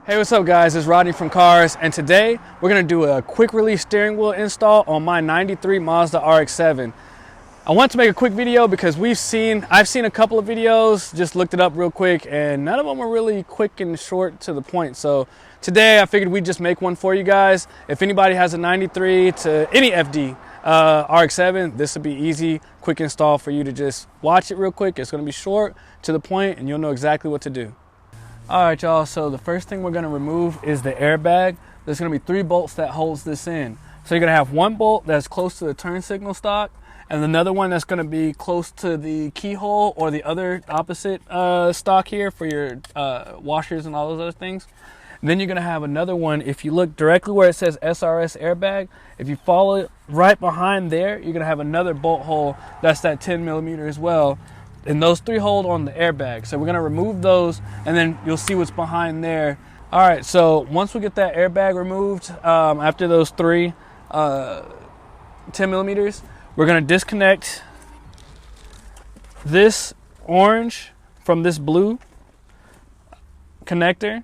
Hey, what's up guys, it's Rodney from C.A.R.S. and today we're going to do a quick release steering wheel install on my 93 Mazda RX7. I want to make a quick video because I've seen a couple of videos, just looked it up real quick, and none of them were really quick and short to the point. So today I figured we'd just make one for you guys. If anybody has a 93 to any FD RX7, this would be easy, quick install for you to just watch it real quick. It's going to be short, to the point, and you'll know exactly what to do. All right, y'all, so the first thing we're gonna remove is the airbag. There's gonna be 3 bolts that holds this in. So you're gonna have one bolt that's close to the turn signal stock, and another one that's gonna be close to the keyhole or the other opposite stock here for your washers and all those other things. And then you're gonna have another one, if you look directly where it says C.A.R.S airbag, if you follow it right behind there, you're gonna have another bolt hole that's that 10mm as well. And those 3 hold on the airbag. So we're gonna remove those and then you'll see what's behind there. All right, so once we get that airbag removed, after those 3 10mm, we're gonna disconnect this orange from this blue connector,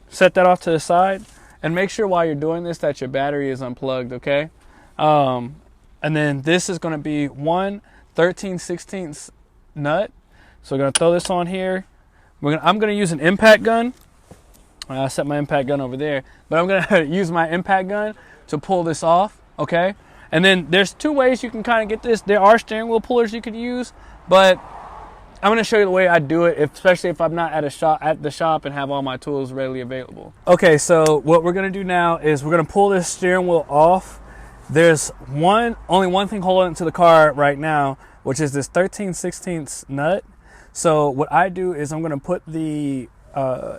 set that off to the side, and make sure while you're doing this that your battery is unplugged, okay? And then this is gonna be 1 13/16 nut. So we're gonna throw this on here. I'm gonna use an impact gun. I set my impact gun over there, but I'm gonna use my impact gun to pull this off, okay? And then there's 2 ways you can kind of get this. There are steering wheel pullers you could use, but I'm gonna show you the way I do it, especially if I'm not at the shop and have all my tools readily available. Okay, so what we're gonna do now is we're gonna pull this steering wheel off. There's only one thing holding it to the car right now, which is this 13/16 nut. So what I do is I'm gonna put the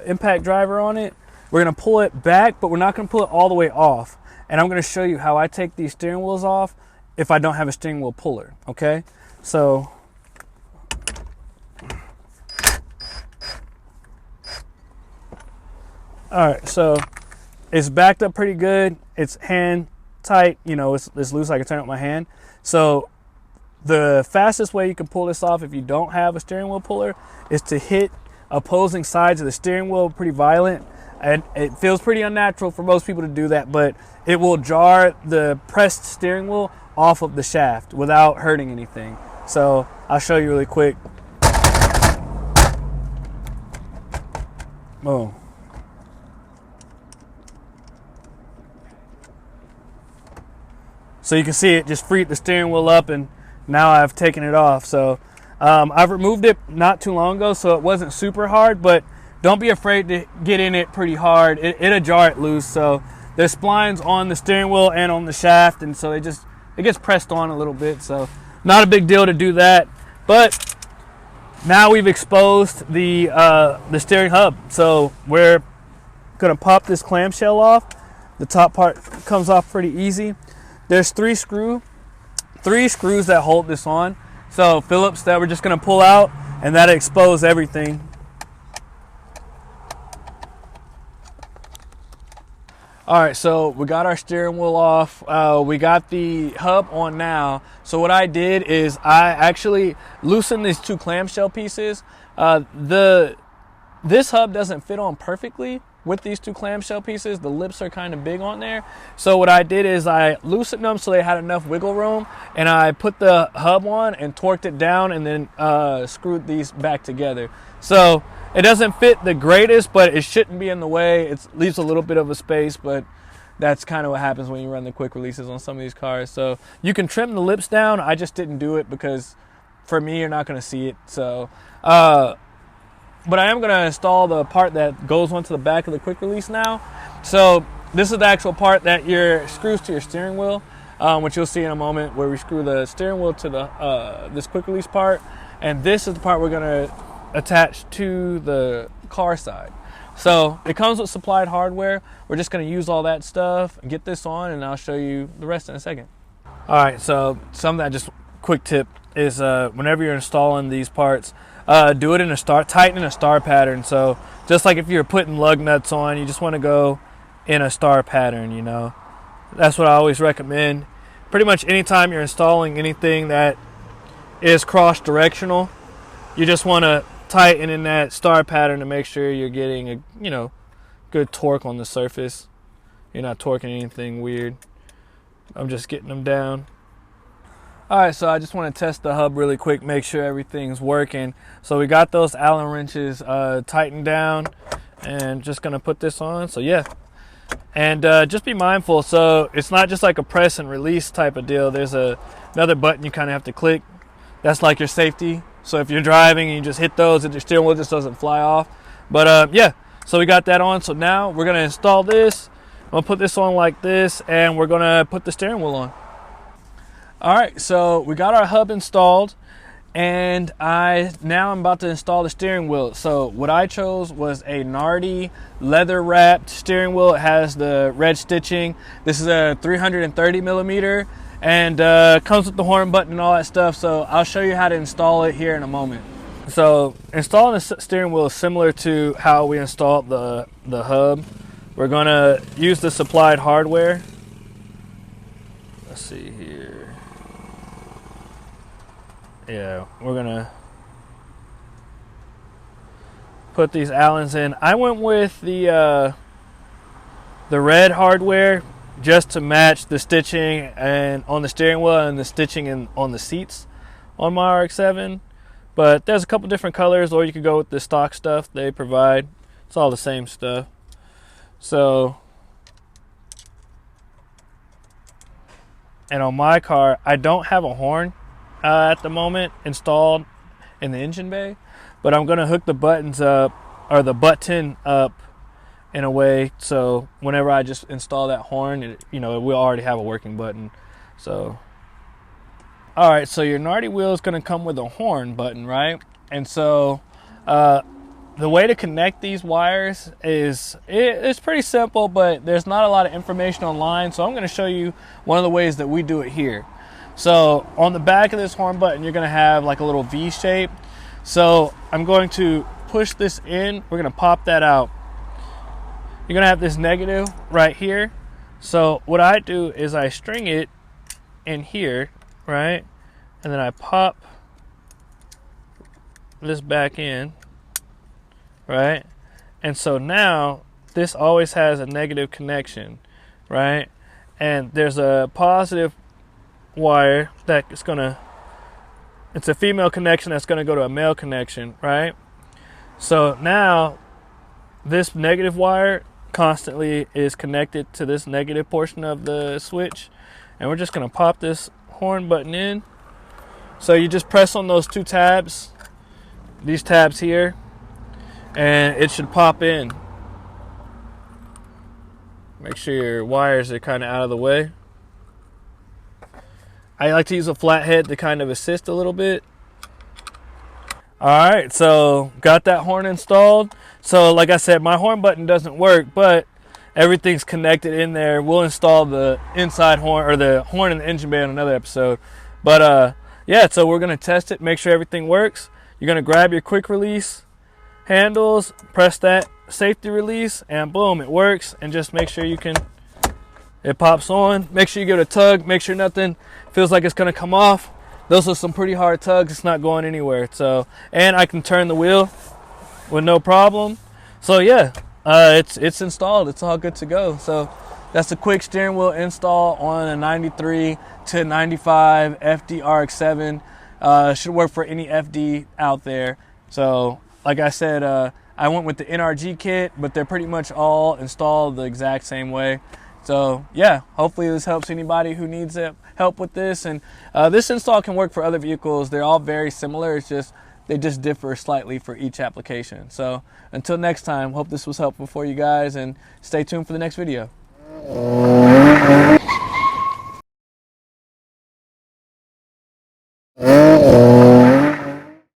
impact driver on it. We're gonna pull it back, but we're not gonna pull it all the way off. And I'm gonna show you how I take these steering wheels off if I don't have a steering wheel puller, okay? So, all right, so it's backed up pretty good. It's hand tight, you know, it's loose, I can turn it with my hand. So the fastest way you can pull this off if you don't have a steering wheel puller is to hit opposing sides of the steering wheel pretty violent. And it feels pretty unnatural for most people to do that, but it will jar the pressed steering wheel off of the shaft without hurting anything. So I'll show you really quick. Boom. So you can see it just freed the steering wheel up, and now I've taken it off. So I've removed it not too long ago, so it wasn't super hard, but don't be afraid to get in it pretty hard. It'll jar it loose. So there's splines on the steering wheel and on the shaft, and so it gets pressed on a little bit. So not a big deal to do that. But now we've exposed the steering hub. So we're gonna pop this clamshell off. The top part comes off pretty easy. There's 3 screws that hold this on. So Phillips that we're just gonna pull out, and that'll expose everything. All right, so we got our steering wheel off. We got the hub on now. So what I did is I actually loosened these 2 clamshell pieces. This hub doesn't fit on perfectly with these 2 clamshell pieces. The lips are kind of big on there. So what I did is I loosened them so they had enough wiggle room, and I put the hub on and torqued it down, and then screwed these back together. So it doesn't fit the greatest, but it shouldn't be in the way. It leaves a little bit of a space, but that's kind of what happens when you run the quick releases on some of these cars. So you can trim the lips down. I just didn't do it because for me, you're not going to see it. So but I am going to install the part that goes onto the back of the quick release now. So this is the actual part that screws to your steering wheel, which you'll see in a moment, where we screw the steering wheel to this quick release part. And this is the part we're going to attach to the car side. So it comes with supplied hardware. We're just going to use all that stuff and get this on, and I'll show you the rest in a second. All right, so quick tip is whenever you're installing these parts, do it in tighten in a star pattern. So just like if you're putting lug nuts on, you just want to go in a star pattern, you know. That's what I always recommend. Pretty much anytime you're installing anything that is cross directional, you just want to tighten in that star pattern to make sure you're getting a good torque on the surface. You're not torquing anything weird. I'm just getting them down. All right, so I just want to test the hub really quick, make sure everything's working. So we got those Allen wrenches tightened down, and just gonna put this on. So yeah, and just be mindful. So it's not just like a press and release type of deal. There's another button you kind of have to click. That's like your safety. So if you're driving and you just hit those, and your steering wheel just doesn't fly off. But yeah, so we got that on. So now we're gonna install this. I'm gonna put this on like this, and we're gonna put the steering wheel on. All right, so we got our hub installed, and now I'm about to install the steering wheel. So what I chose was a NRG leather wrapped steering wheel. It has the red stitching. This is a 330 millimeter, and comes with the horn button and all that stuff. So I'll show you how to install it here in a moment. So installing the steering wheel is similar to how we installed the hub. We're gonna use the supplied hardware. Let's see here. Yeah, we're gonna put these Allens in. I went with the red hardware just to match the stitching and on the steering wheel and the stitching on the seats on my RX7. But there's a couple different colors, or you could go with the stock stuff they provide. It's all the same stuff. So, and on my car, I don't have a horn at the moment installed in the engine bay, but I'm gonna hook the buttons up, or the button up, in a way so whenever I just install that horn, we'll already have a working button. So, all right, so your NRG wheel is gonna come with a horn button, right? And so the way to connect these wires it's pretty simple, but there's not a lot of information online, so I'm gonna show you one of the ways that we do it here. So on the back of this horn button, you're gonna have like a little V shape. So I'm going to push this in. We're gonna pop that out. You're gonna have this negative right here. So what I do is I string it in here, right? And then I pop this back in, right? And so now this always has a negative connection, right? And there's a positive wire that is it's a female connection that's gonna go to a male connection, right? So now this negative wire constantly is connected to this negative portion of the switch, and we're just gonna pop this horn button in. So you just press on those two tabs, these tabs here, and it should pop in. Make sure your wires are kind of out of the way. I like to use a flathead to kind of assist a little bit. All right, so got that horn installed. So like I said, my horn button doesn't work, but everything's connected in there. We'll install the inside horn, or the horn in the engine bay, in another episode. But yeah, so we're gonna test it, make sure everything works. You're gonna grab your quick release handles, press that safety release, and boom, it works. And just make sure it pops on. Make sure you give it a tug. Make sure nothing feels like it's gonna come off. Those are some pretty hard tugs. It's not going anywhere. So, and I can turn the wheel with no problem. So yeah, it's installed. It's all good to go. So that's a quick steering wheel install on a 93 to 95 FD RX7. Should work for any FD out there. So like I said, I went with the NRG kit, but they're pretty much all installed the exact same way. So yeah, hopefully this helps anybody who needs help with this. And this install can work for other vehicles. They're all very similar. It's just they just differ slightly for each application. So until next time, hope this was helpful for you guys, and stay tuned for the next video.